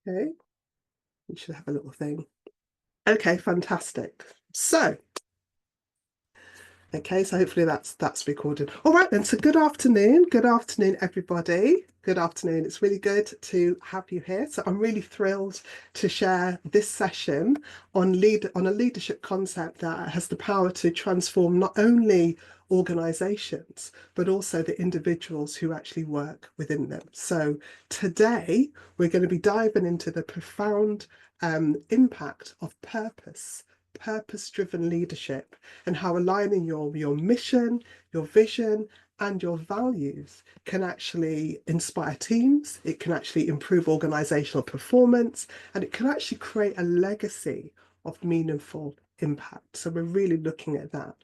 Okay, you should have a little thing. Okay, fantastic. So, okay, so hopefully that's recorded. All right then, so good afternoon. Good afternoon, everybody. Good afternoon. It's really good to have you here. So I'm really thrilled to share this session on a leadership concept that has the power to transform not only organizations, but also the individuals who actually work within them. So today we're going to be diving into the profound impact of purpose-driven leadership, and how aligning your mission, your vision, and your values can actually inspire teams, it can actually improve organizational performance, and it can actually create a legacy of meaningful impact. So we're really looking at that.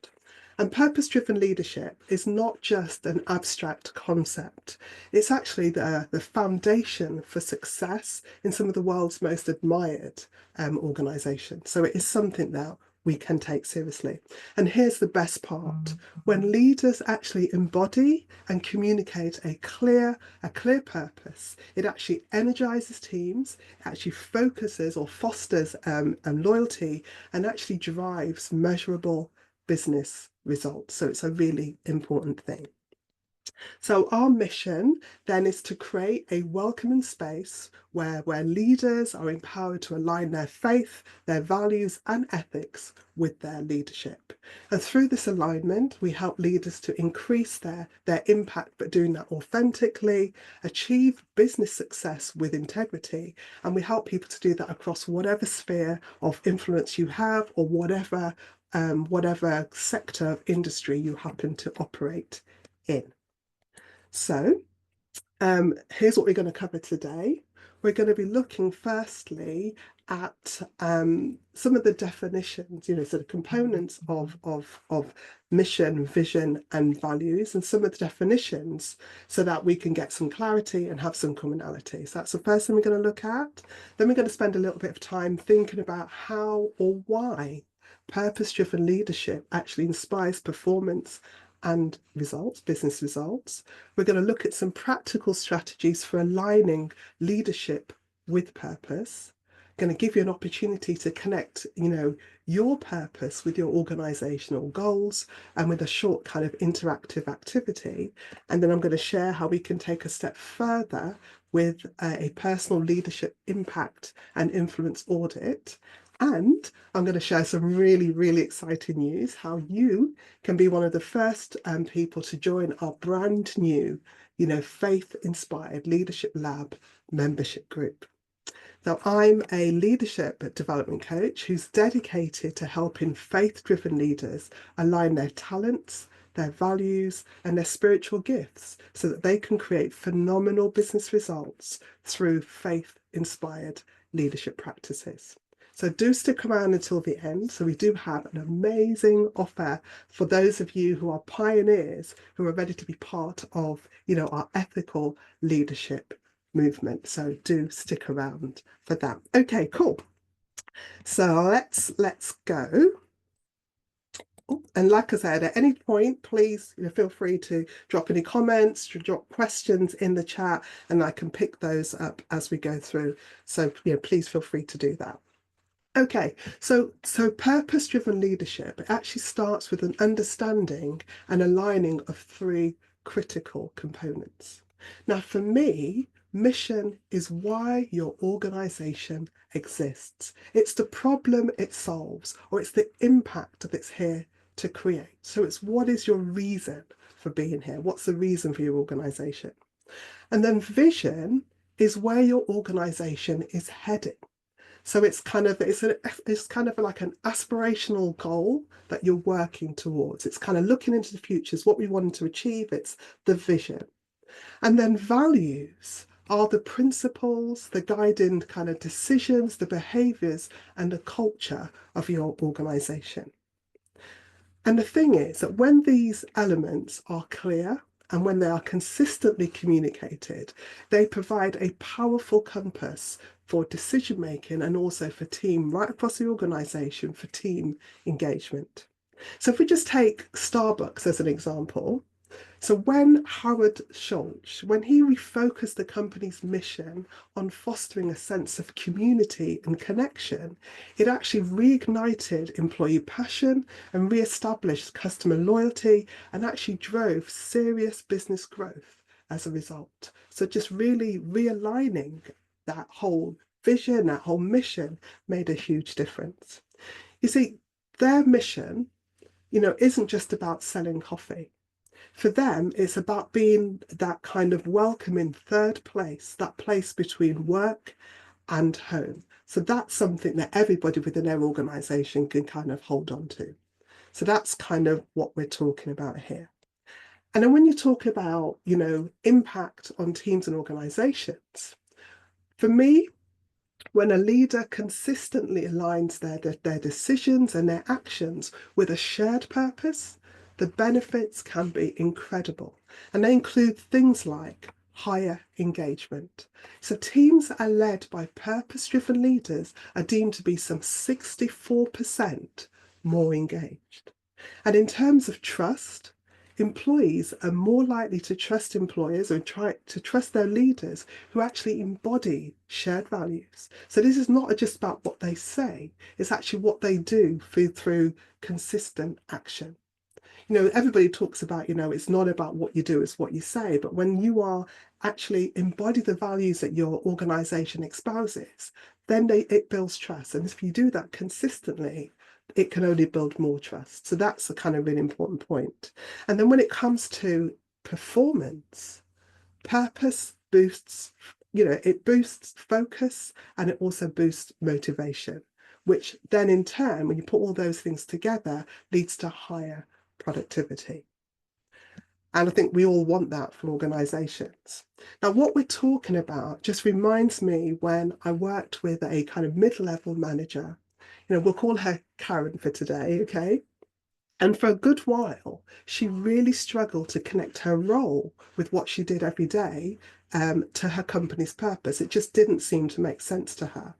And purpose-driven leadership is not just an abstract concept. It's actually the foundation for success in some of the world's most admired organizations. So it is something that we can take seriously. And here's the best part. When leaders actually embody and communicate a clear purpose, it actually energizes teams, it actually focuses or fosters loyalty, and actually drives measurable business results. So it's a really important thing. So our mission then is to create a welcoming space where leaders are empowered to align their faith, their values and ethics with their leadership. And through this alignment, we help leaders to increase their impact, but doing that authentically, achieve business success with integrity. And we help people to do that across whatever sphere of influence you have, or whatever sector of industry you happen to operate in. So here's what we're going to cover today. We're going to be looking firstly at some of the definitions, so the components of mission, vision, and values, and some of the definitions so that we can get some clarity and have some commonality. So that's the first thing we're going to look at. Then we're going to spend a little bit of time thinking about how or why purpose-driven leadership actually inspires performance and results, business results. We're going to look at some practical strategies for aligning leadership with purpose. Going to give you an opportunity to connect, your purpose with your organizational goals, and with a short kind of interactive activity. And then I'm going to share how we can take a step further with a personal leadership impact and influence audit. And I'm going to share some really, really exciting news, how you can be one of the first people to join our brand new, faith-inspired Leadership Lab membership group. Now, I'm a leadership development coach who's dedicated to helping faith-driven leaders align their talents, their values, and their spiritual gifts so that they can create phenomenal business results through faith-inspired leadership practices. So do stick around until the end. So we do have an amazing offer for those of you who are pioneers, who are ready to be part of, our ethical leadership movement. So do stick around for that. Okay, cool. So let's go. And like I said, at any point, please feel free to drop any comments, to drop questions in the chat, and I can pick those up as we go through. So please feel free to do that. Okay, so purpose-driven leadership, it actually starts with an understanding and aligning of three critical components. Now, for me, mission is why your organization exists. It's the problem it solves, or it's the impact that it's here to create. So it's what is your reason for being here? What's the reason for your organization? And then vision is where your organization is heading. So it's kind of like an aspirational goal that you're working towards. It's kind of looking into the future, is what we want to achieve. It's the vision. And then values are the principles, the guiding kind of decisions, the behaviors, and the culture of your organization. And the thing is that when these elements are clear, and when they are consistently communicated, they provide a powerful compass for decision making, and also for team right across the organization, for team engagement. So if we just take Starbucks as an example, So when Howard Schultz, when he refocused the company's mission on fostering a sense of community and connection, it actually reignited employee passion and re-established customer loyalty and actually drove serious business growth as a result. So just really realigning that whole vision, that whole mission made a huge difference. You see, their mission, isn't just about selling coffee. For them, it's about being that kind of welcoming third place, that place between work and home. So that's something that everybody within their organization can kind of hold on to. So that's kind of what we're talking about here. And then when you talk about, impact on teams and organizations, for me, when a leader consistently aligns their decisions and their actions with a shared purpose, the benefits can be incredible. And they include things like higher engagement. So teams that are led by purpose-driven leaders are deemed to be some 64% more engaged. And in terms of trust, employees are more likely to trust employers or try to trust their leaders who actually embody shared values. So this is not just about what they say, it's actually what they do through consistent action. Everybody talks about, it's not about what you do, it's what you say. But when you are actually embody the values that your organization espouses, then it builds trust. And if you do that consistently, it can only build more trust. So that's a kind of really important point. And then when it comes to performance, purpose boosts, it boosts focus and it also boosts motivation, which then in turn, when you put all those things together, leads to higher productivity. And I think we all want that from organizations. Now, what we're talking about just reminds me when I worked with a kind of mid-level manager. We'll call her Karen for today, okay? And for a good while, she really struggled to connect her role with what she did every day to her company's purpose. It just didn't seem to make sense to her.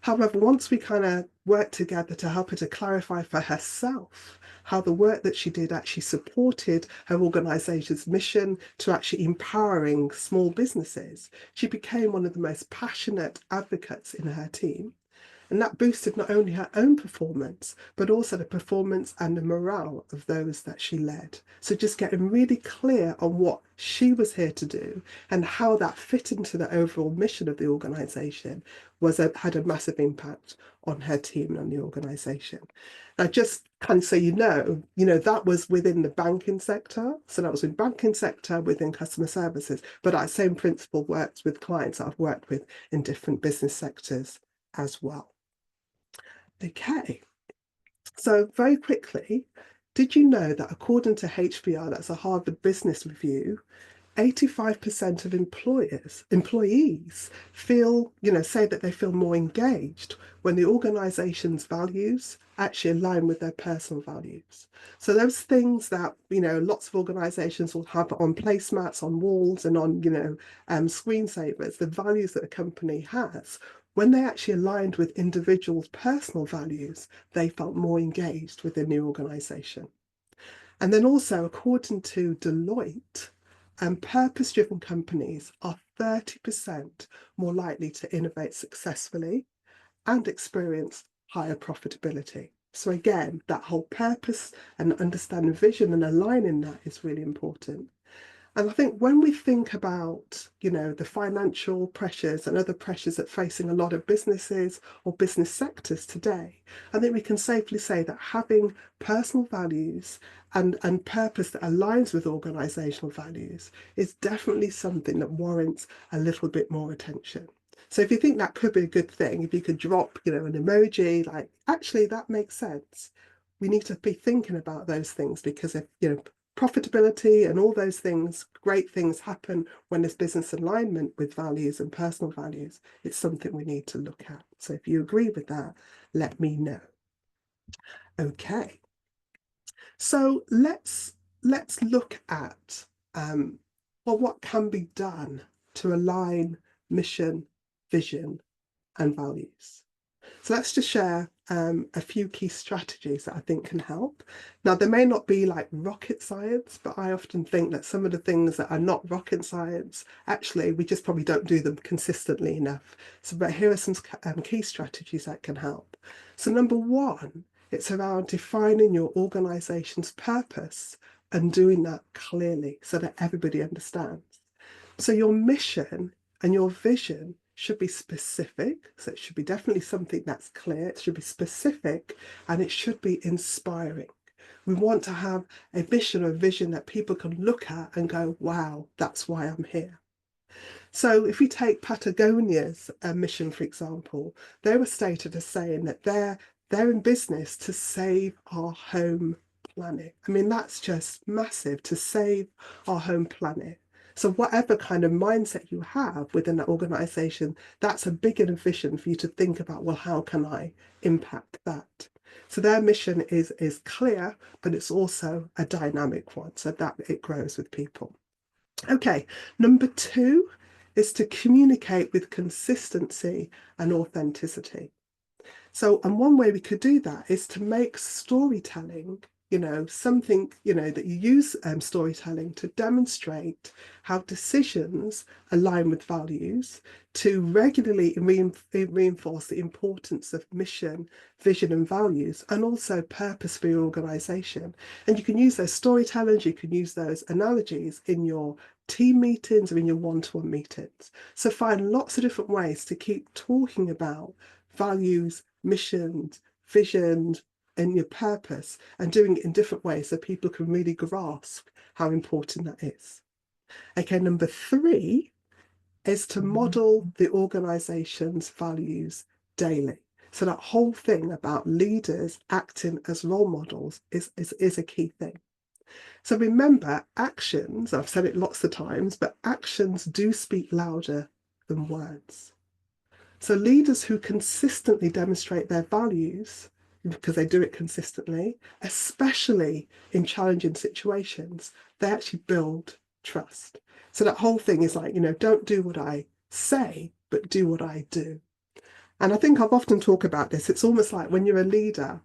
However, once we kind of worked together to help her to clarify for herself how the work that she did actually supported her organization's mission to actually empowering small businesses, she became one of the most passionate advocates in her team. And that boosted not only her own performance, but also the performance and the morale of those that she led. So just getting really clear on what she was here to do and how that fit into the overall mission of the organization had a massive impact on her team and the organization. Now, just kind of so that was within the banking sector. So that was in banking sector within customer services, but that same principle works with clients that I've worked with in different business sectors as well. Okay, so very quickly, did you know that according to HBR, that's a Harvard Business Review, 85% of employees feel, say that they feel more engaged when the organization's values actually align with their personal values. So those things that, lots of organizations will have on placemats, on walls and on, screensavers, the values that a company has, when they actually aligned with individuals' personal values, they felt more engaged within the organization. And then also, according to Deloitte, purpose-driven companies are 30% more likely to innovate successfully and experience higher profitability. So again, that whole purpose and understanding vision and aligning that is really important. And I think when we think about, the financial pressures and other pressures that facing a lot of businesses or business sectors today, I think we can safely say that having personal values and purpose that aligns with organizational values is definitely something that warrants a little bit more attention. So if you think that could be a good thing, if you could drop, an emoji, like, actually, that makes sense. We need to be thinking about those things because if, profitability and all those things, great things happen when there's business alignment with values and personal values. It's something we need to look at. So if you agree with that, let me know. Okay. So let's look at what can be done to align mission, vision, and values. So let's just share a few key strategies that I think can help. Now, they may not be like rocket science, but I often think that some of the things that are not rocket science, actually, we just probably don't do them consistently enough. So, but here are some key strategies that can help. So, number one, it's around defining your organization's purpose and doing that clearly so that everybody understands. So, your mission and your vision should be specific. So it should be definitely something that's clear. It should be specific and it should be inspiring. We want to have a mission or vision that people can look at and go, wow, that's why I'm here. So if we take Patagonia's mission, for example, they were stated as saying that they're in business to save our home planet. I mean, that's just massive, to save our home planet. So whatever kind of mindset you have within that organization, that's a big enough vision for you to think about, well, how can I impact that? So their mission is clear, but it's also a dynamic one, so that it grows with people. Okay, number two is to communicate with consistency and authenticity. So, and one way we could do that is to make storytelling, something, that you use storytelling to demonstrate how decisions align with values, to regularly reinforce the importance of mission, vision, and values, and also purpose for your organization. And you can use those storytellers, you can use those analogies in your team meetings or in your one-to-one meetings. So find lots of different ways to keep talking about values, missions, visions, and your purpose, and doing it in different ways so people can really grasp how important that is. Okay, number three is to model the organization's values daily. So that whole thing about leaders acting as role models is a key thing. So remember, actions, I've said it lots of times, but actions do speak louder than words. So leaders who consistently demonstrate their values, because they do it consistently, especially in challenging situations, they actually build trust. So that whole thing is like, don't do what I say, but do what I do. And I think I've often talked about this. It's almost like when you're a leader,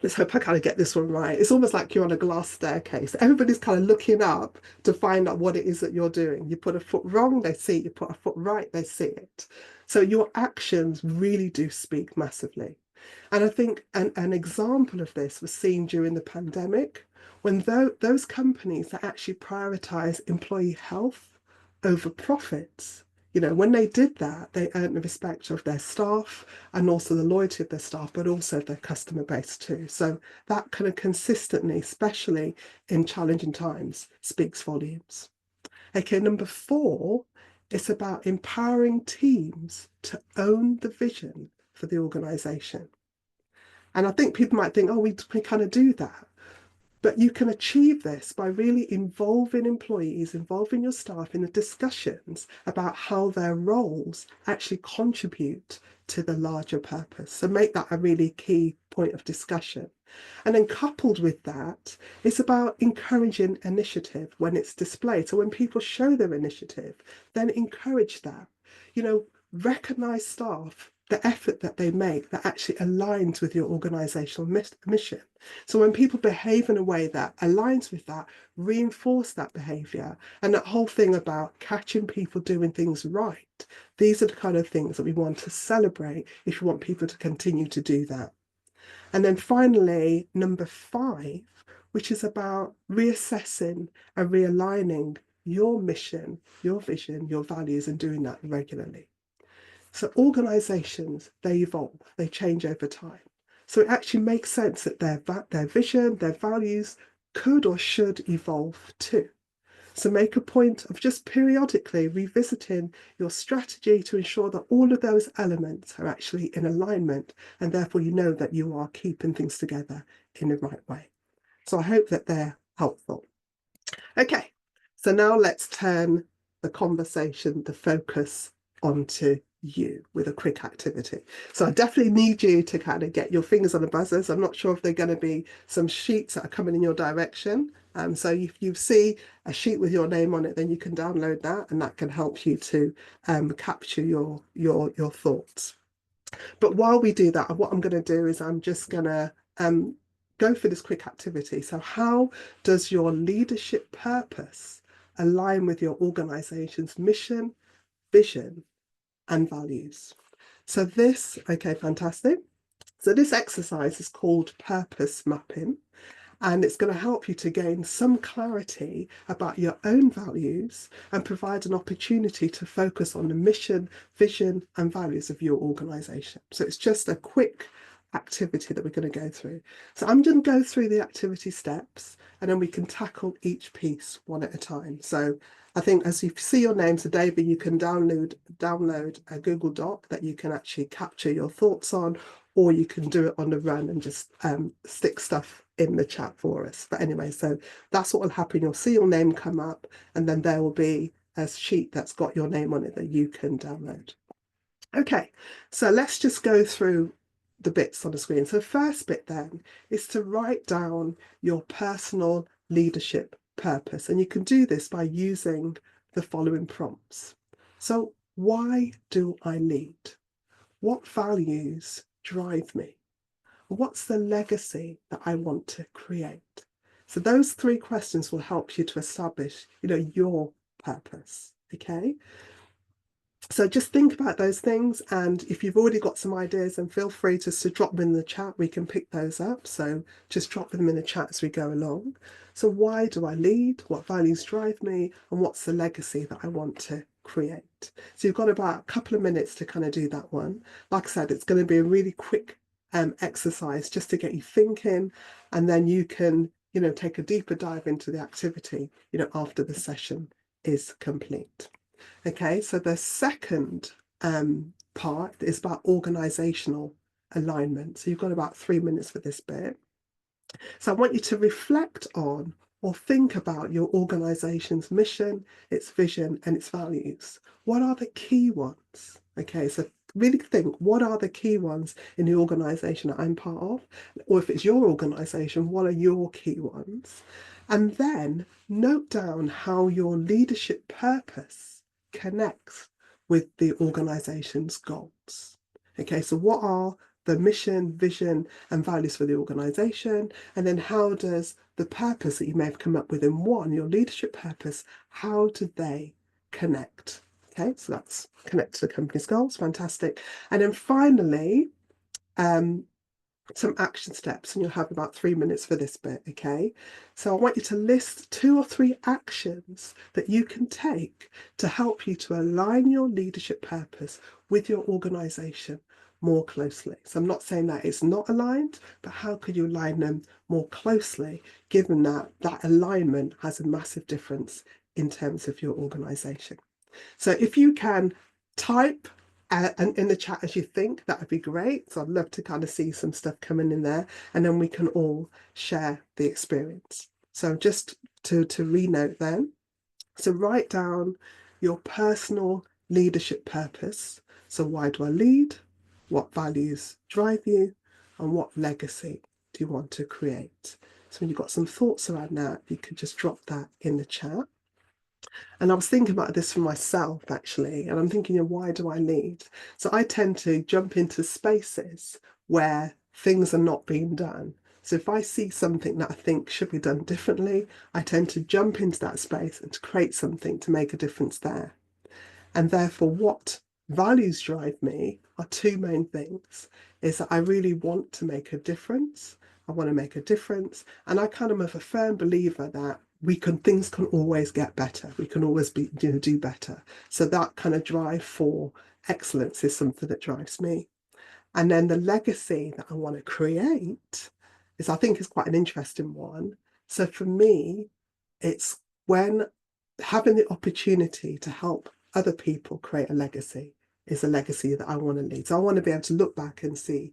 let's hope I kind of get this one right. It's almost like you're on a glass staircase. Everybody's kind of looking up to find out what it is that you're doing. You put a foot wrong, they see it. You put a foot right, they see it. So your actions really do speak massively. And I think an example of this was seen during the pandemic when those companies that actually prioritize employee health over profits, when they did that, they earned the respect of their staff and also the loyalty of their staff, but also their customer base too. So that kind of consistently, especially in challenging times, speaks volumes. Okay, number four, it's about empowering teams to own the vision for the organization. And I think people might think, oh, we kind of do that. But you can achieve this by really involving employees, involving your staff in the discussions about how their roles actually contribute to the larger purpose. So make that a really key point of discussion. And then coupled with that, it's about encouraging initiative when it's displayed. So when people show their initiative, then encourage that. Recognize staff, the effort that they make that actually aligns with your organizational mission. So when people behave in a way that aligns with that, reinforce that behavior. And that whole thing about catching people doing things right, these are the kind of things that we want to celebrate if you want people to continue to do that. And then finally, number five, which is about reassessing and realigning your mission, your vision, your values, and doing that regularly. So organizations, they evolve, they change over time. So it actually makes sense that their vision, their values could or should evolve too. So make a point of just periodically revisiting your strategy to ensure that all of those elements are actually in alignment, and therefore you know that you are keeping things together in the right way. So I hope that they're helpful. Okay, so now let's turn the conversation, the focus onto you with a quick activity. So I definitely need you to kind of get your fingers on the buzzers. I'm not sure if they're going to be some sheets that are coming in your direction. So if you see a sheet with your name on it, then you can download that, and that can help you to capture your thoughts. But while we do that, what I'm going to do is I'm just going to go for this quick activity. So how does your leadership purpose align with your organization's mission, vision, and values? So this, okay, fantastic. So this exercise is called purpose mapping, and it's going to help you to gain some clarity about your own values and provide an opportunity to focus on the mission, vision, and values of your organization. So it's just a quick activity that we're going to go through. So I'm going to go through the activity steps, and then we can tackle each piece one at a time. So I think as you see your name, so David, you can download a Google Doc that you can actually capture your thoughts on, or you can do it on the run and just stick stuff in the chat for us. But anyway, so that's what will happen. You'll see your name come up, and then there will be a sheet that's got your name on it that you can download. Okay, so let's just go through the bits on the screen. So the first bit then is to write down your personal leadership purpose. And you can do this by using the following prompts. So why do I lead? What values drive me? What's the legacy that I want to create? So those three questions will help you to establish, your purpose. Okay. So just think about those things, and if you've already got some ideas, then feel free just to drop them in the chat. We can pick those up. So just drop them in the chat as we go along. So why do I lead? What values drive me? And what's the legacy that I want to create? So you've got about a couple of minutes to kind of do that one. Like I said, it's going to be a really quick exercise just to get you thinking, and then you can, take a deeper dive into the activity, after the session is complete. Okay, so the second part is about organizational alignment. So you've got about 3 minutes for this bit. So I want you to reflect on or think about your organization's mission, its vision, and its values. What are the key ones? Okay, so really think, what are the key ones in the organization that I'm part of? Or if it's your organization, what are your key ones? And then note down how your leadership purpose connects with the organization's goals. Okay, so what are the mission, vision, and values for the organization? And then how does the purpose that you may have come up with in one, your leadership purpose, how do they connect? Okay, so that's connect to the company's goals. Fantastic. And then finally, some action steps, and you'll have about 3 minutes for this bit. Okay, so I want you to list 2 or 3 actions that you can take to help you to align your leadership purpose with your organization more closely. So I'm not saying that it's not aligned, but how could you align them more closely, given that that alignment has a massive difference in terms of your organization? So if you can type and in the chat as you think, that would be great. So I'd love to kind of see some stuff coming in there, and then we can all share the experience. So just to renote then, so write down your personal leadership purpose. So why do I lead? What values drive you? And what legacy do you want to create? So when you've got some thoughts around that, you could just drop that in the chat. And I was thinking about this for myself, actually, and I'm thinking, why do I lead? So I tend to jump into spaces where things are not being done. So if I see something that I think should be done differently, I tend to jump into that space and to create something to make a difference there. And therefore, what values drive me are 2 main things, is that I really want to make a difference. I want to make a difference. And I kind of am a firm believer that things can always get better. We can always do better. So that kind of drive for excellence is something that drives me. And then the legacy that I want to create is, I think, is quite an interesting one. So for me, it's when having the opportunity to help other people create a legacy is a legacy that I want to lead. So I want to be able to look back and see,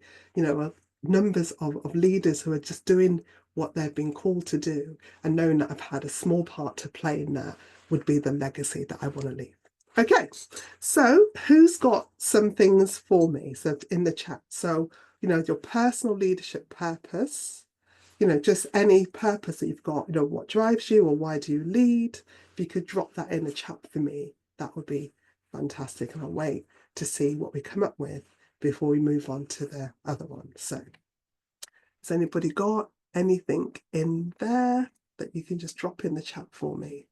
numbers of leaders who are just doing what they've been called to do, and knowing that I've had a small part to play in that would be the legacy that I want to leave. Okay, so who's got some things for me? So in the chat. So, your personal leadership purpose, just any purpose that you've got, what drives you or why do you lead? If you could drop that in the chat for me, that would be fantastic. And I'll wait to see what we come up with before we move on to the other one. So has anybody got anything in there that you can just drop in the chat for me?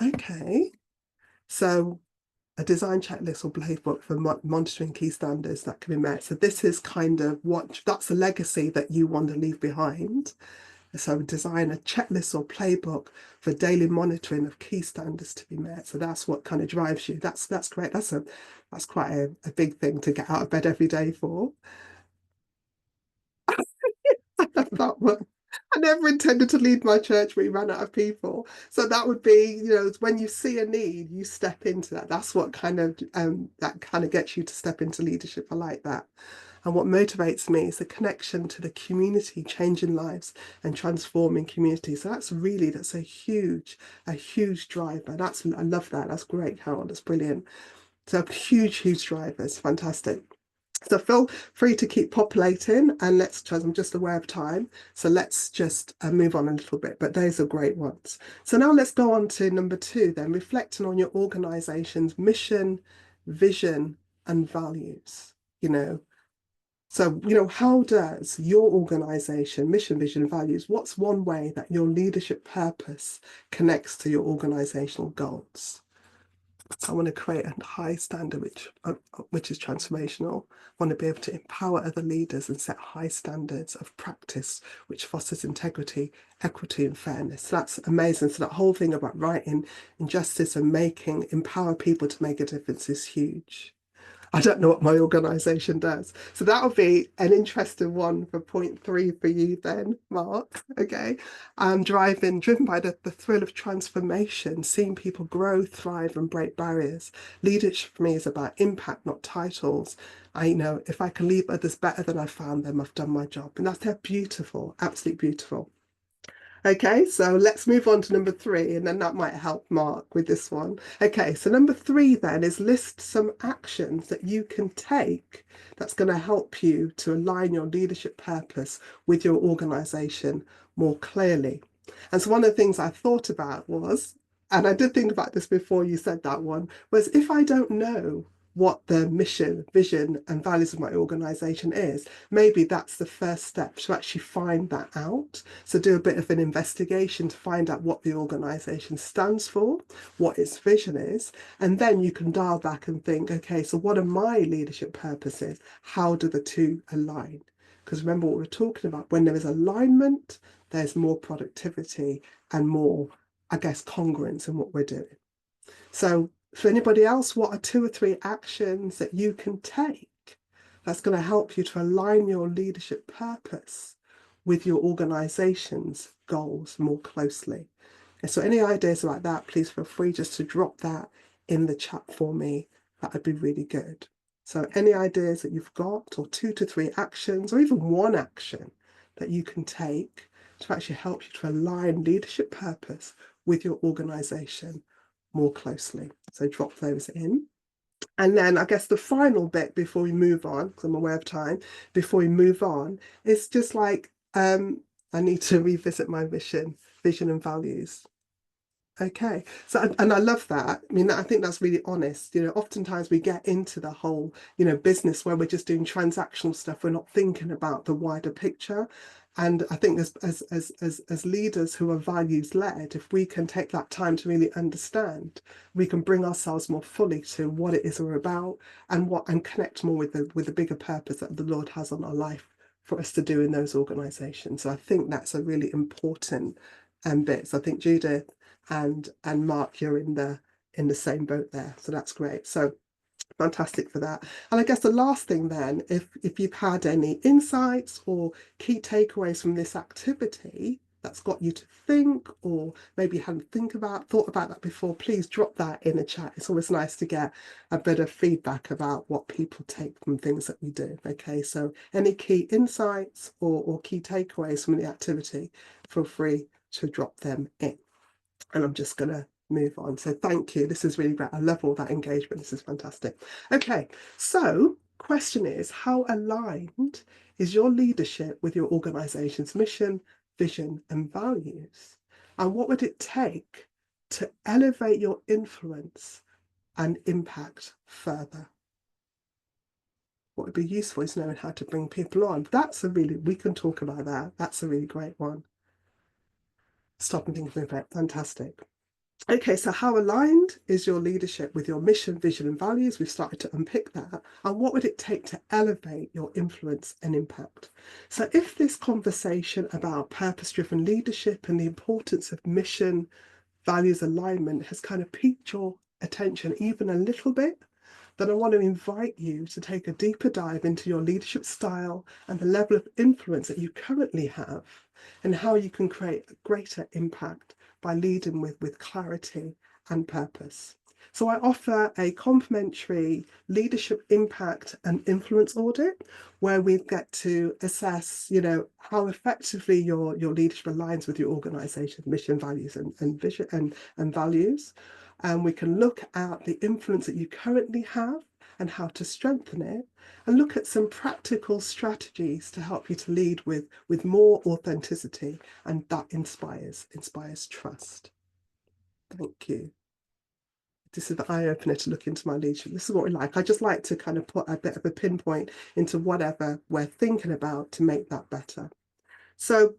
Okay, so a design checklist or playbook for monitoring key standards that can be met. So this is kind of that's the legacy that you want to leave behind. So design a checklist or playbook for daily monitoring of key standards to be met. So that's what kind of drives you. That's great. That's quite a big thing to get out of bed every day for. That one. I never intended to lead my church, but we ran out of people. So that would be, when you see a need, you step into that. That's what kind of gets you to step into leadership. I like that. And what motivates me is the connection to the community, changing lives and transforming communities. So that's a huge driver. I love that. That's great, Carol. That's brilliant. So huge drivers. Fantastic. So feel free to keep populating, and let's try. I'm just aware of time, so let's just move on a little bit, but those are great ones. So now let's go on to number 2 then, reflecting on your organization's mission, vision, and values. So, how does your organization, mission, vision, values, what's one way that your leadership purpose connects to your organizational goals? I want to create a high standard which is transformational. I want to be able to empower other leaders and set high standards of practice which fosters integrity, equity, and fairness. So that's amazing. So that whole thing about writing injustice and empower people to make a difference is huge. I don't know what my organisation does. So that'll be an interesting one for point 3 for you then, Mark. Okay. I'm driven by the thrill of transformation, seeing people grow, thrive, and break barriers. Leadership for me is about impact, not titles. If I can leave others better than I found them, I've done my job. And they're beautiful, absolutely beautiful. Okay, so let's move on to number 3, and then that might help Mark with this one. Okay, so number 3 then is list some actions that you can take that's going to help you to align your leadership purpose with your organization more clearly. And so one of the things I thought about was, and I did think about this before you said that one, was if I don't know what the mission, vision, and values of my organization is, maybe that's the first step to actually find that out. So do a bit of an investigation to find out what the organization stands for, what its vision is, and then you can dial back and think, okay, so what are my leadership purposes? How do the two align? Because remember what we're talking about, when there is alignment, there's more productivity and more, I guess, congruence in what we're doing. So for anybody else, what are 2 or 3 actions that you can take that's going to help you to align your leadership purpose with your organization's goals more closely? And so any ideas like that, please feel free just to drop that in the chat for me. That would be really good. So any ideas that you've got, or 2 to 3 actions, or even 1 action that you can take to actually help you to align leadership purpose with your organization more closely. So drop those in. And then I guess the final bit before we move on, because I'm aware of time, before we move on, is just like, I need to revisit my mission, vision, and values. Okay, so and I love that. I mean, I think that's really honest. Oftentimes we get into the whole, business where we're just doing transactional stuff. We're not thinking about the wider picture. And I think as leaders who are values led, if we can take that time to really understand, we can bring ourselves more fully to what it is we're about, and connect more with the bigger purpose that the Lord has on our life for us to do in those organizations. So I think that's a really important bit. So I think Judith and Mark, you're in the same boat there. So that's great. So fantastic for that. And I guess the last thing then, if you've had any insights or key takeaways from this activity that's got you to think, or maybe you hadn't thought about that before, please drop that in the chat. It's always nice to get a bit of feedback about what people take from things that we do. Okay, so any key insights or key takeaways from the activity, feel free to drop them in. And I'm just going to move on. So thank you. This is really great. I love all that engagement. This is fantastic. Okay, so question is, how aligned is your leadership with your organization's mission, vision, and values? And what would it take to elevate your influence and impact further. What would be useful is knowing how to bring people on. We can talk about that. That's a really great one. Stop and think about it. Fantastic. Okay, so how aligned is your leadership with your mission, vision, and values? We've started to unpick that. And what would it take to elevate your influence and impact? So if this conversation about purpose-driven leadership and the importance of mission, values alignment has kind of piqued your attention even a little bit, then I want to invite you to take a deeper dive into your leadership style and the level of influence that you currently have and how you can create a greater impact by leading with clarity and purpose. So I offer a complimentary leadership impact and influence audit where we get to assess, how effectively your leadership aligns with your organization's mission, values, and vision and values. And we can look at the influence that you currently have and how to strengthen it, and look at some practical strategies to help you to lead with more authenticity, and that inspires trust. Thank you. This is the eye opener to look into my leadership. This is what we like. I just like to kind of put a bit of a pinpoint into whatever we're thinking about to make that better. So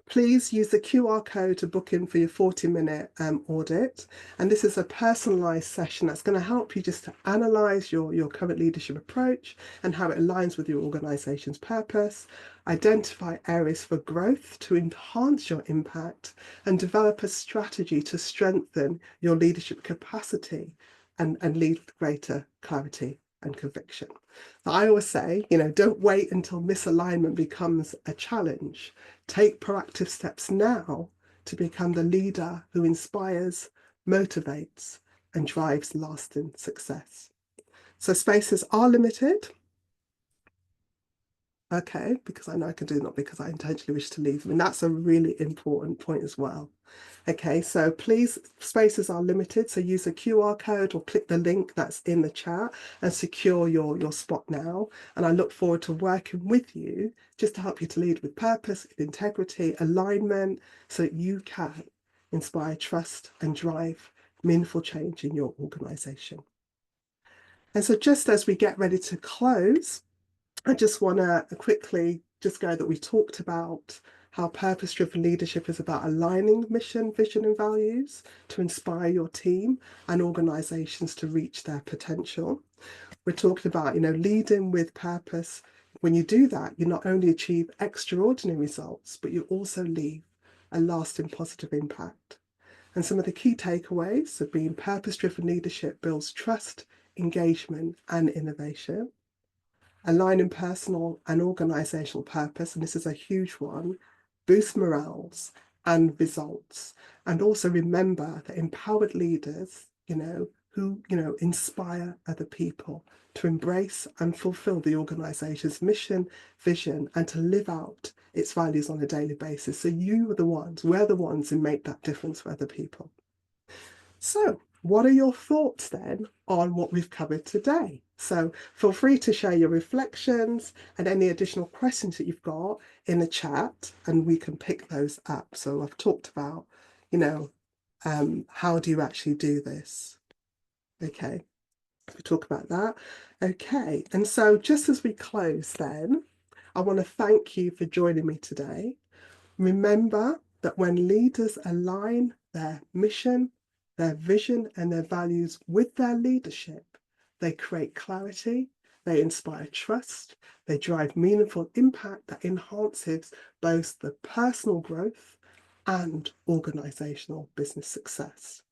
please use the QR code to book in for your 40-minute audit. And this is a personalised session that's going to help you just to analyse your current leadership approach and how it aligns with your organisation's purpose, identify areas for growth to enhance your impact, and develop a strategy to strengthen your leadership capacity and lead with greater clarity and conviction. I always say, don't wait until misalignment becomes a challenge. Take proactive steps now to become the leader who inspires, motivates, and drives lasting success. So spaces are limited. Okay, because I know I can do, not because I intentionally wish to leave them. And that's a really important point as well. Okay, so please, spaces are limited. So use a QR code or click the link that's in the chat and secure your spot now. And I look forward to working with you just to help you to lead with purpose, integrity, alignment, so that you can inspire trust and drive meaningful change in your organization. And so just as we get ready to close, I just want to quickly just go that we talked about how purpose-driven leadership is about aligning mission, vision, and values to inspire your team and organizations to reach their potential. We're talking about, leading with purpose. When you do that, you not only achieve extraordinary results, but you also leave a lasting positive impact. And some of the key takeaways of being purpose-driven leadership builds trust, engagement, and innovation. Aligning personal and organizational purpose, and this is a huge one, boost morales and results. And also remember that empowered leaders, who, inspire other people to embrace and fulfill the organization's mission, vision, and to live out its values on a daily basis. So we're the ones who make that difference for other people. So what are your thoughts then on what we've covered today? So feel free to share your reflections and any additional questions that you've got in the chat, and we can pick those up. So I've talked about, how do you actually do this? Okay, we talk about that. Okay, and so just as we close then, I want to thank you for joining me today. Remember that when leaders align their mission, their vision, and their values with their leadership, they create clarity, they inspire trust, they drive meaningful impact that enhances both the personal growth and organizational business success.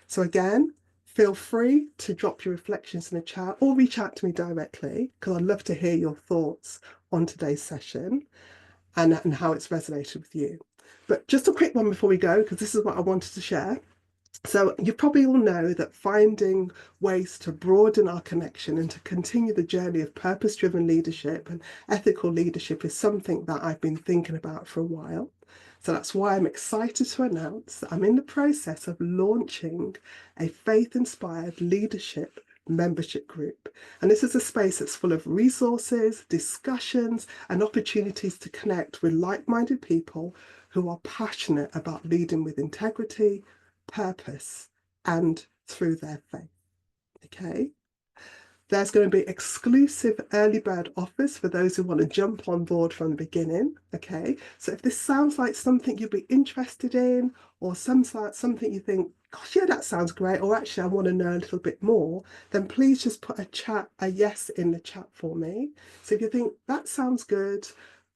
So again, feel free to drop your reflections in the chat or reach out to me directly, because I'd love to hear your thoughts on today's session and how it's resonated with you. But just a quick one before we go, because this is what I wanted to share. So you probably all know that finding ways to broaden our connection and to continue the journey of purpose-driven leadership and ethical leadership is something that I've been thinking about for a while. So that's why I'm excited to announce that I'm in the process of launching a faith-inspired leadership membership group. And this is a space that's full of resources, discussions, and opportunities to connect with like-minded people who are passionate about leading with integrity, purpose, and through their faith. Okay. There's going to be exclusive early bird offers for those who want to jump on board from the beginning. Okay, so if this sounds like something you'd be interested in, or something you think, gosh, yeah, that sounds great, or actually I want to know a little bit more, then please just put a yes in the chat for me. So if you think that sounds good,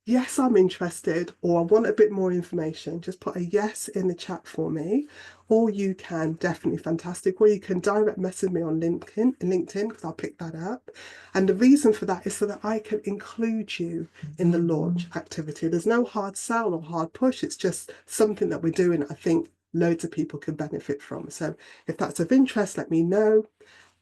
yes, I'm interested, or I want a bit more information, just put a yes in the chat for me. Or you can definitely fantastic, or you can direct message me on LinkedIn because I'll pick that up. And the reason for that is so that I can include you in the launch activity. There's no hard sell or hard push. It's just something that we're doing. I think loads of people can benefit from. So if that's of interest, let me know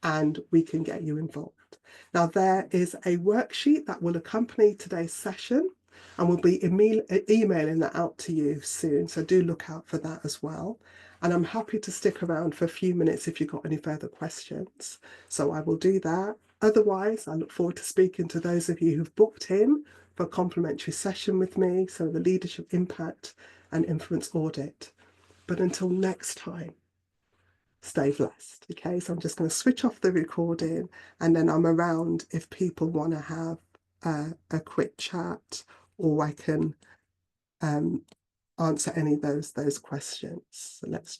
and we can get you involved. Now, there is a worksheet that will accompany today's session, and we'll be emailing that out to you soon. So do look out for that as well. And I'm happy to stick around for a few minutes if you've got any further questions. So I will do that. Otherwise, I look forward to speaking to those of you who've booked in for a complimentary session with me. So the leadership impact and influence audit. But until next time, stay blessed. Okay, so I'm just going to switch off the recording and then I'm around if people want to have a quick chat, or I can answer any of those questions. So let's